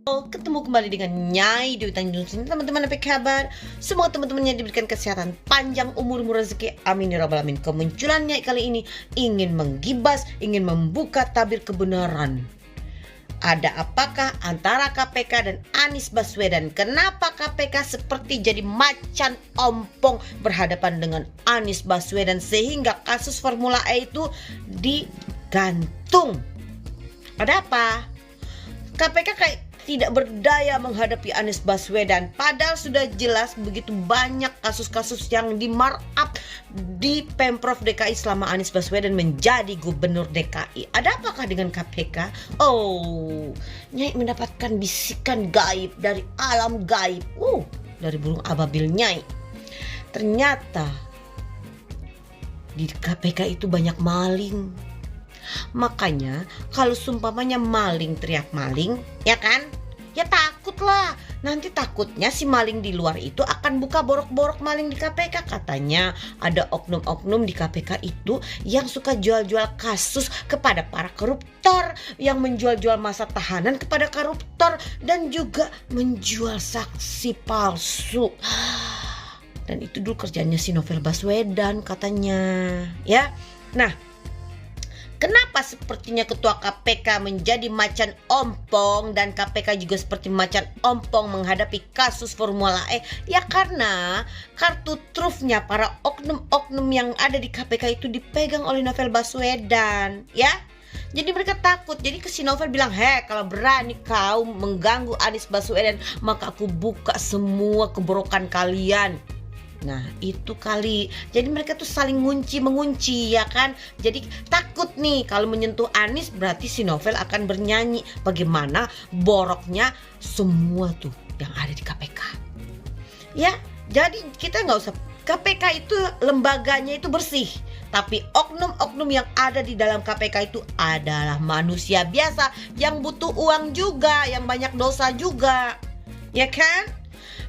Ketemu kembali dengan Nyai Dewi Tanjung sini. Teman-teman, apa kabar? Semoga teman-temannya diberikan kesehatan panjang, umur rezeki, amin ya rabbal alamin. Kemunculan Nyai kali ini ingin menggibas, ingin membuka tabir kebenaran. Ada apakah antara KPK dan Anies Baswedan? Kenapa KPK seperti jadi macan ompong berhadapan dengan Anies Baswedan sehingga kasus Formula E itu digantung? Ada apa? KPK kayak tidak berdaya menghadapi Anies Baswedan, padahal sudah jelas begitu banyak kasus-kasus yang di-markup di Pemprov DKI selama Anies Baswedan menjadi gubernur DKI. Ada apakah dengan KPK? Nyai mendapatkan bisikan gaib dari alam gaib, dari burung ababil Nyai. Ternyata di KPK itu banyak maling. Makanya kalau sumpamanya maling teriak maling, ya kan? Ya takutlah. Nanti takutnya si maling di luar itu akan buka borok-borok maling di KPK. Katanya ada oknum-oknum di KPK itu yang suka jual-jual kasus kepada para koruptor, yang menjual-jual masa tahanan kepada koruptor, dan juga menjual saksi palsu. Dan itu dulu kerjanya si Novel Baswedan katanya, ya. Nah, kenapa sepertinya ketua KPK menjadi macan ompong dan KPK juga seperti macan ompong menghadapi kasus Formula E? Ya karena kartu trufnya para oknum-oknum yang ada di KPK itu dipegang oleh Novel Baswedan, ya. Jadi mereka takut. Jadi ke si Novel bilang, kalau berani kau mengganggu Anies Baswedan, maka aku buka semua keborokan kalian. Nah itu kali. Jadi mereka tuh saling mengunci, ya kan. Jadi takut nih kalau menyentuh Anies, berarti si Novel akan bernyanyi bagaimana boroknya semua tuh yang ada di KPK. Ya, jadi kita nggak usah. KPK itu lembaganya itu bersih, tapi oknum-oknum yang ada di dalam KPK itu adalah manusia biasa yang butuh uang juga, yang banyak dosa juga, ya kan?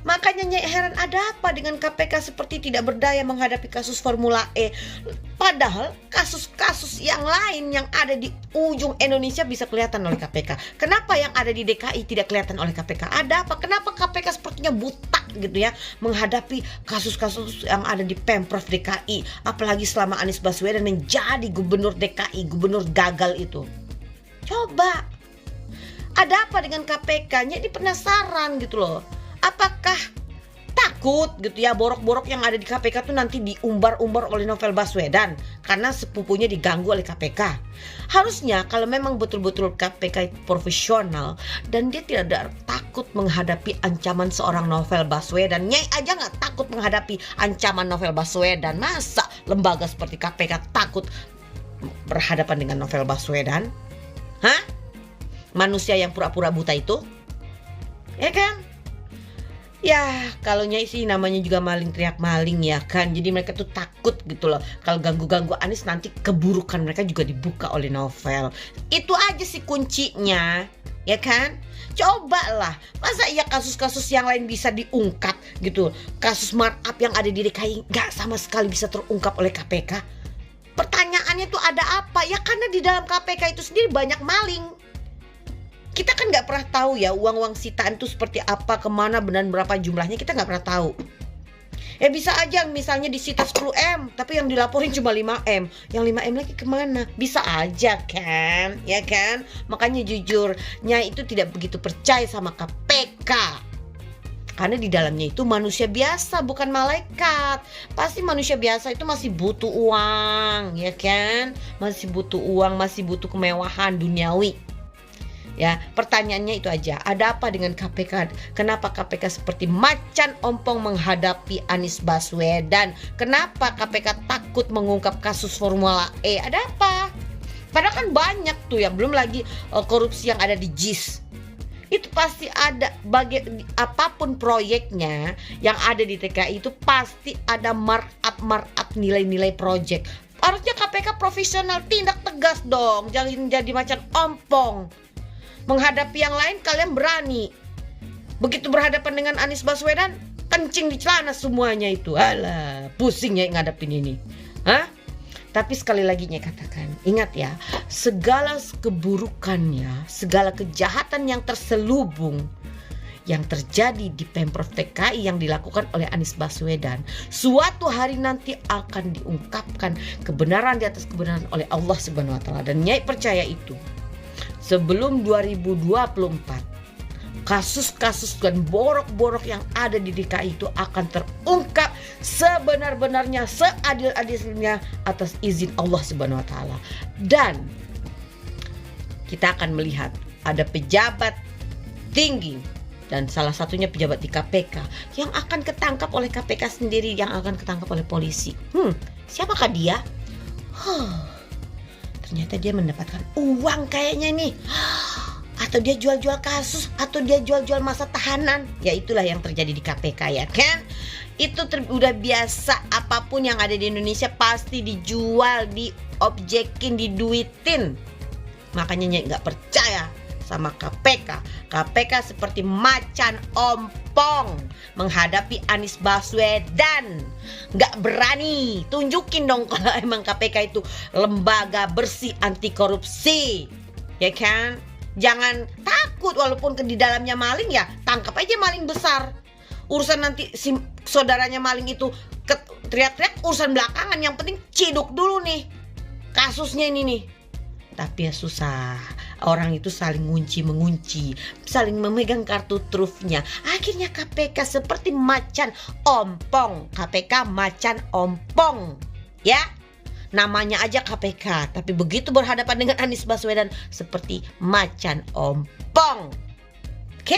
Makanya Nyai heran, ada apa dengan KPK seperti tidak berdaya menghadapi kasus Formula E. Padahal kasus-kasus yang lain yang ada di ujung Indonesia bisa kelihatan oleh KPK. Kenapa yang ada di DKI tidak kelihatan oleh KPK? Ada apa? Kenapa KPK sepertinya buta gitu ya menghadapi kasus-kasus yang ada di Pemprov DKI? Apalagi selama Anies Baswedan menjadi gubernur DKI, gubernur gagal itu. Coba, ada apa dengan KPK? Nyai penasaran gitu loh. Apakah takut gitu ya borok-borok yang ada di KPK tuh nanti diumbar-umbar oleh Novel Baswedan karena sepupunya diganggu oleh KPK? Harusnya kalau memang betul-betul KPK profesional dan dia tidak ada takut menghadapi ancaman seorang Novel Baswedan. Nyai aja gak takut menghadapi ancaman Novel Baswedan. Masa lembaga seperti KPK takut berhadapan dengan Novel Baswedan? Hah? Manusia yang pura-pura buta itu? Ya kan? Ya kalau Nyai sih namanya juga maling teriak maling, ya kan. Jadi mereka tuh takut gitu loh, kalau ganggu-ganggu Anies nanti keburukan mereka juga dibuka oleh Novel. Itu aja sih kuncinya, ya kan. Cobalah, masa iya kasus-kasus yang lain bisa diungkap gitu, kasus markup yang ada di DKI gak sama sekali bisa terungkap oleh KPK? Pertanyaannya tuh ada apa? Ya karena di dalam KPK itu sendiri banyak maling. Kita kan gak pernah tahu ya uang-uang sitaan itu seperti apa, kemana, dan berapa jumlahnya, kita gak pernah tahu. Ya bisa aja misalnya disita 10M tapi yang dilaporin cuma 5M. Yang 5M lagi kemana? Bisa aja kan, ya kan. Makanya jujur, Nyai itu tidak begitu percaya sama KPK. Karena di dalamnya itu manusia biasa, bukan malaikat. Pasti manusia biasa itu masih butuh uang, ya kan. Masih butuh uang, masih butuh kemewahan duniawi. Ya, pertanyaannya itu aja. Ada apa dengan KPK? Kenapa KPK seperti macan ompong menghadapi Anies Baswedan? Kenapa KPK takut mengungkap kasus Formula E? Ada apa? Padahal kan banyak tuh ya, belum lagi korupsi yang ada di JIS. Itu pasti ada, apapun proyeknya yang ada di TKI itu pasti ada markup nilai-nilai proyek. Harusnya KPK profesional, tindak tegas dong, jangan jadi macan ompong. Menghadapi yang lain kalian berani. Begitu berhadapan dengan Anies Baswedan, kencing di celana semuanya itu. Alah, pusing ya ngadepin ini. Hah? Tapi sekali lagi saya katakan, ingat ya, segala keburukannya, segala kejahatan yang terselubung yang terjadi di Pemprov DKI yang dilakukan oleh Anies Baswedan, suatu hari nanti akan diungkapkan kebenaran di atas kebenaran oleh Allah Subhanahu wa taala. Dan Nyai percaya itu. Sebelum 2024, kasus-kasus dan borok-borok yang ada di DKI itu akan terungkap sebenar-benarnya, seadil-adilnya atas izin Allah Subhanahu wa taala. Dan kita akan melihat ada pejabat tinggi dan salah satunya pejabat di KPK yang akan ketangkap oleh KPK sendiri, yang akan ketangkap oleh polisi. Siapakah dia? Ternyata dia mendapatkan uang kayaknya nih. Atau dia jual-jual kasus, atau dia jual-jual masa tahanan. Ya itulah yang terjadi di KPK, ya kan? Itu udah biasa, apapun yang ada di Indonesia pasti dijual, diobjekin, diduitin. Makanya Nyai gak percaya sama KPK. KPK seperti macan ompong menghadapi Anies Baswedan. Gak berani. Tunjukin dong kalau emang KPK itu lembaga bersih anti korupsi, ya kan? Jangan takut, walaupun di dalamnya maling, ya tangkap aja maling besar. Urusan nanti si saudaranya maling itu teriak-teriak urusan belakangan. Yang penting ciduk dulu nih kasusnya ini nih. Tapi ya susah, orang itu saling mengunci, saling memegang kartu trufnya. Akhirnya KPK seperti macan ompong. KPK macan ompong, ya. Namanya aja KPK, tapi begitu berhadapan dengan Anies Baswedan seperti macan ompong. Oke?